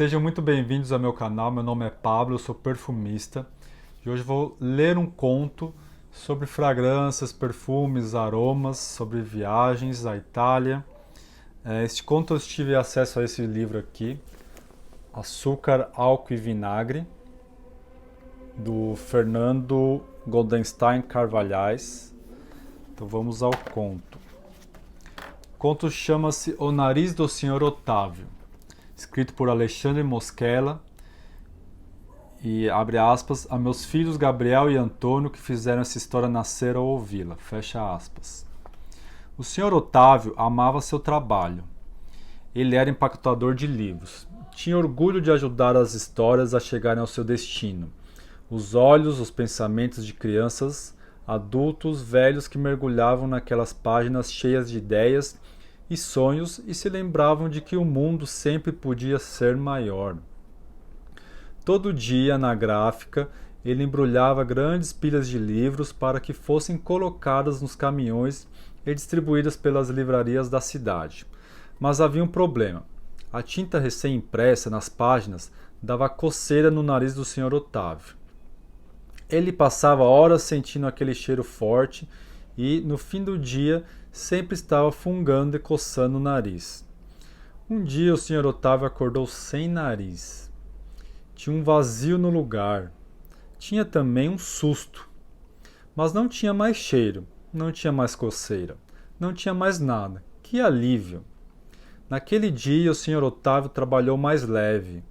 Sejam muito bem-vindos ao meu canal. Meu nome é Pablo, eu sou perfumista e hoje vou ler um conto sobre fragrâncias, perfumes, aromas, sobre viagens à Itália. Este conto eu tive acesso a esse livro aqui, Açúcar, Álcool e Vinagre, do Fernando Goldenstein Carvalhais. Então vamos ao conto. O conto chama-se O Nariz do Senhor Otávio, escrito por Alexandre Mosquela, e abre aspas, a meus filhos Gabriel e Antônio que fizeram essa história nascer ao ouvi-la, fecha aspas. O senhor Otávio amava seu trabalho. Ele era empacotador de livros. Tinha orgulho de ajudar as histórias a chegarem ao seu destino. Os olhos, os pensamentos de crianças, adultos, velhos que mergulhavam naquelas páginas cheias de ideias e sonhos e se lembravam de que o mundo sempre podia ser maior. Todo dia, na gráfica, ele embrulhava grandes pilhas de livros para que fossem colocadas nos caminhões e distribuídas pelas livrarias da cidade. Mas havia um problema. A tinta recém-impressa nas páginas dava coceira no nariz do Sr. Otávio. Ele passava horas sentindo aquele cheiro forte e, no fim do dia, sempre estava fungando e coçando o nariz. Um dia o Sr. Otávio acordou sem nariz. Tinha um vazio no lugar. Tinha também um susto. Mas não tinha mais cheiro, não tinha mais coceira, não tinha mais nada. Que alívio! Naquele dia o Sr. Otávio trabalhou mais leve.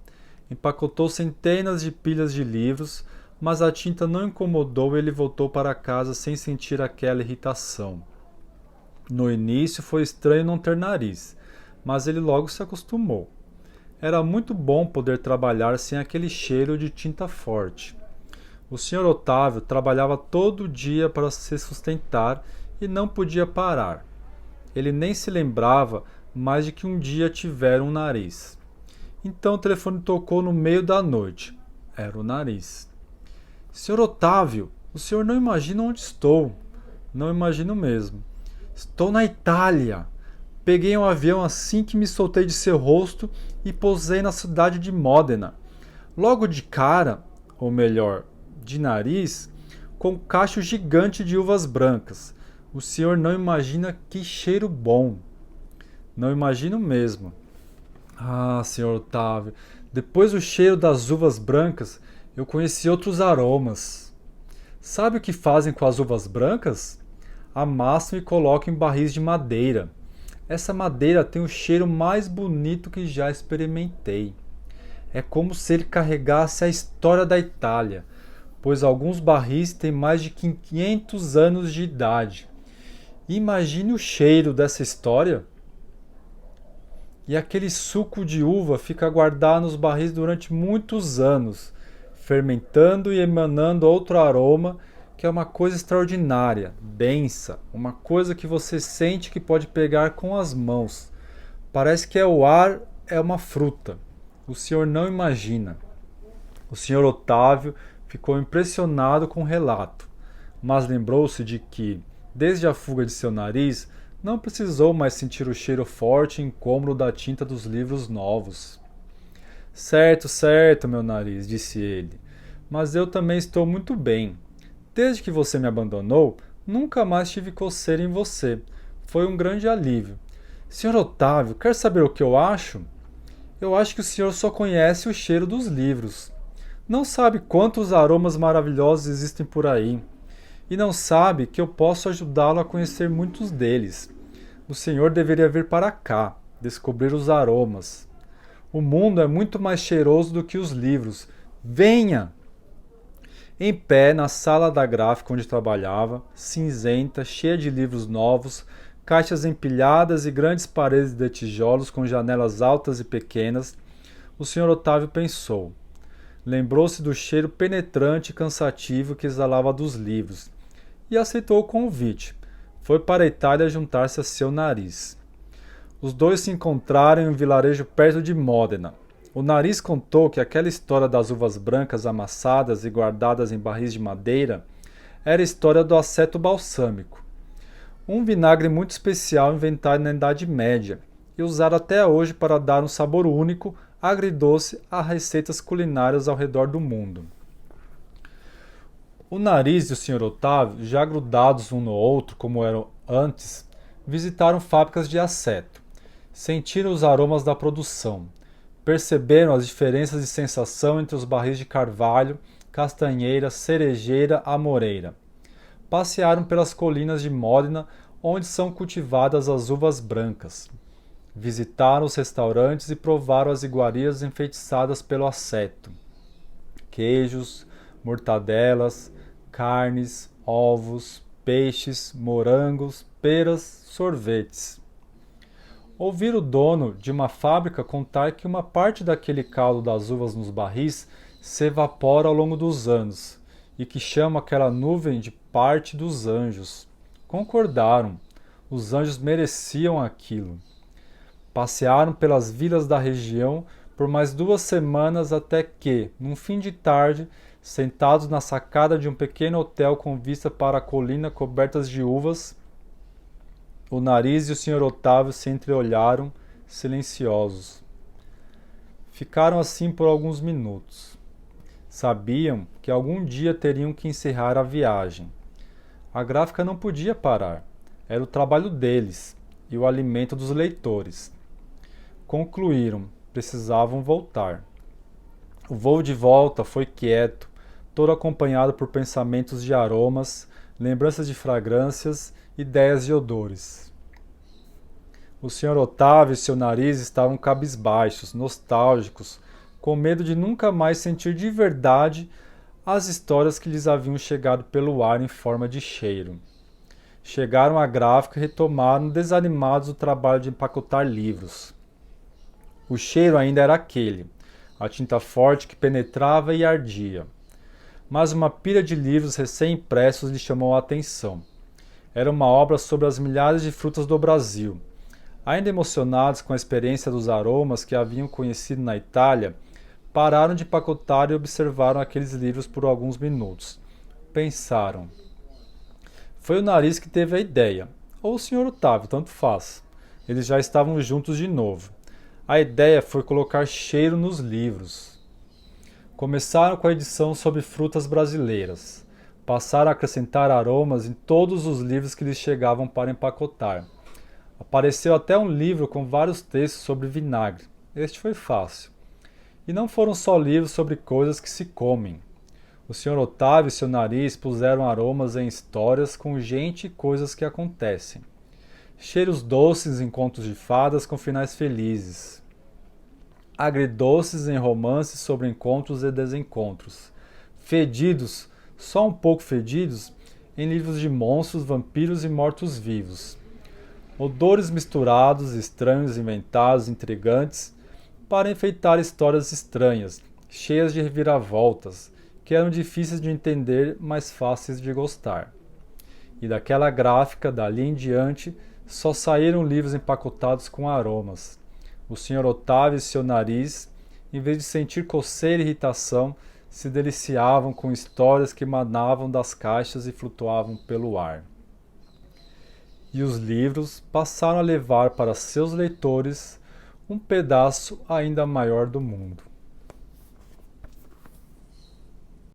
Empacotou centenas de pilhas de livros, mas a tinta não incomodou e ele voltou para casa sem sentir aquela irritação. No início foi estranho não ter nariz, mas ele logo se acostumou. Era muito bom poder trabalhar sem aquele cheiro de tinta forte. O Sr. Otávio trabalhava todo dia para se sustentar e não podia parar. Ele nem se lembrava mais de que um dia tivera um nariz. Então o telefone tocou no meio da noite. Era o nariz. Sr. Otávio, o senhor não imagina onde estou. Não imagino mesmo. Estou na Itália. Peguei um avião assim que me soltei de seu rosto e pousei na cidade de Módena. Logo de cara, ou melhor, de nariz, com um cacho gigante de uvas brancas. O senhor não imagina que cheiro bom. Não imagino mesmo. Ah, senhor Otávio, depois do cheiro das uvas brancas, eu conheci outros aromas. Sabe o que fazem com as uvas brancas? Amassam e colocam em barris de madeira. Essa madeira tem o cheiro mais bonito que já experimentei. É como se ele carregasse a história da Itália, pois alguns barris têm mais de 500 anos de idade. Imagine o cheiro dessa história. E aquele suco de uva fica guardado nos barris durante muitos anos, fermentando e emanando outro aroma que é uma coisa extraordinária, densa, uma coisa que você sente que pode pegar com as mãos. Parece que o ar é uma fruta. O senhor não imagina. O senhor Otávio ficou impressionado com o relato, mas lembrou-se de que, desde a fuga de seu nariz, não precisou mais sentir o cheiro forte e incômodo da tinta dos livros novos. Certo, certo, meu nariz, disse ele, mas eu também estou muito bem. Desde que você me abandonou, nunca mais tive coceira em você. Foi um grande alívio. Senhor Otávio, quer saber o que eu acho? Eu acho que o senhor só conhece o cheiro dos livros. Não sabe quantos aromas maravilhosos existem por aí. E não sabe que eu posso ajudá-lo a conhecer muitos deles. O senhor deveria vir para cá, descobrir os aromas. O mundo é muito mais cheiroso do que os livros. Venha! Em pé, na sala da gráfica onde trabalhava, cinzenta, cheia de livros novos, caixas empilhadas e grandes paredes de tijolos com janelas altas e pequenas, o Sr. Otávio pensou. Lembrou-se do cheiro penetrante e cansativo que exalava dos livros e aceitou o convite. Foi para a Itália juntar-se a seu nariz. Os dois se encontraram em um vilarejo perto de Módena. O nariz contou que aquela história das uvas brancas amassadas e guardadas em barris de madeira era a história do aceto balsâmico, um vinagre muito especial inventado na Idade Média e usado até hoje para dar um sabor único agridoce a receitas culinárias ao redor do mundo. O Nariz e o Sr. Otávio, já grudados um no outro como eram antes, visitaram fábricas de aceto. Sentiram os aromas da produção. Perceberam as diferenças de sensação entre os barris de carvalho, castanheira, cerejeira, amoreira. Passearam pelas colinas de Módena, onde são cultivadas as uvas brancas. Visitaram os restaurantes e provaram as iguarias enfeitiçadas pelo aceto. Queijos, mortadelas, carnes, ovos, peixes, morangos, peras, sorvetes. Ouviram o dono de uma fábrica contar que uma parte daquele caldo das uvas nos barris se evapora ao longo dos anos e que chama aquela nuvem de parte dos anjos. Concordaram. Os anjos mereciam aquilo. Passearam pelas vilas da região por mais 2 semanas até que, num fim de tarde, sentados na sacada de um pequeno hotel com vista para a colina cobertas de uvas, o Nariz e o Sr. Otávio se entreolharam, silenciosos. Ficaram assim por alguns minutos. Sabiam que algum dia teriam que encerrar a viagem. A gráfica não podia parar. Era o trabalho deles e o alimento dos leitores. Concluíram, precisavam voltar. O voo de volta foi quieto, todo acompanhado por pensamentos de aromas, lembranças de fragrâncias, ideias de odores. O Sr. Otávio e seu Nariz estavam cabisbaixos, nostálgicos, com medo de nunca mais sentir de verdade as histórias que lhes haviam chegado pelo ar em forma de cheiro. Chegaram à gráfica e retomaram desanimados o trabalho de empacotar livros. O cheiro ainda era aquele, a tinta forte que penetrava e ardia. Mas uma pilha de livros recém-impressos lhe chamou a atenção. Era uma obra sobre as milhares de frutas do Brasil. Ainda emocionados com a experiência dos aromas que haviam conhecido na Itália, pararam de empacotar e observaram aqueles livros por alguns minutos. Pensaram. Foi o Nariz que teve a ideia, ou o Sr. Otávio, tanto faz. Eles já estavam juntos de novo. A ideia foi colocar cheiro nos livros. Começaram com a edição sobre frutas brasileiras. Passaram a acrescentar aromas em todos os livros que lhes chegavam para empacotar. Apareceu até um livro com vários textos sobre vinagre. Este foi fácil. E não foram só livros sobre coisas que se comem. O Sr. Otávio e seu Nariz puseram aromas em histórias com gente e coisas que acontecem. Cheiros doces em contos de fadas com finais felizes. Agridoces em romances sobre encontros e desencontros. Fedidos, só um pouco fedidos, em livros de monstros, vampiros e mortos-vivos. Odores misturados, estranhos, inventados, intrigantes, para enfeitar histórias estranhas, cheias de reviravoltas, que eram difíceis de entender, mas fáceis de gostar. E daquela gráfica, dali em diante, só saíram livros empacotados com aromas. O Sr. Otávio e seu Nariz, em vez de sentir coceira e irritação, se deliciavam com histórias que emanavam das caixas e flutuavam pelo ar. E os livros passaram a levar para seus leitores um pedaço ainda maior do mundo.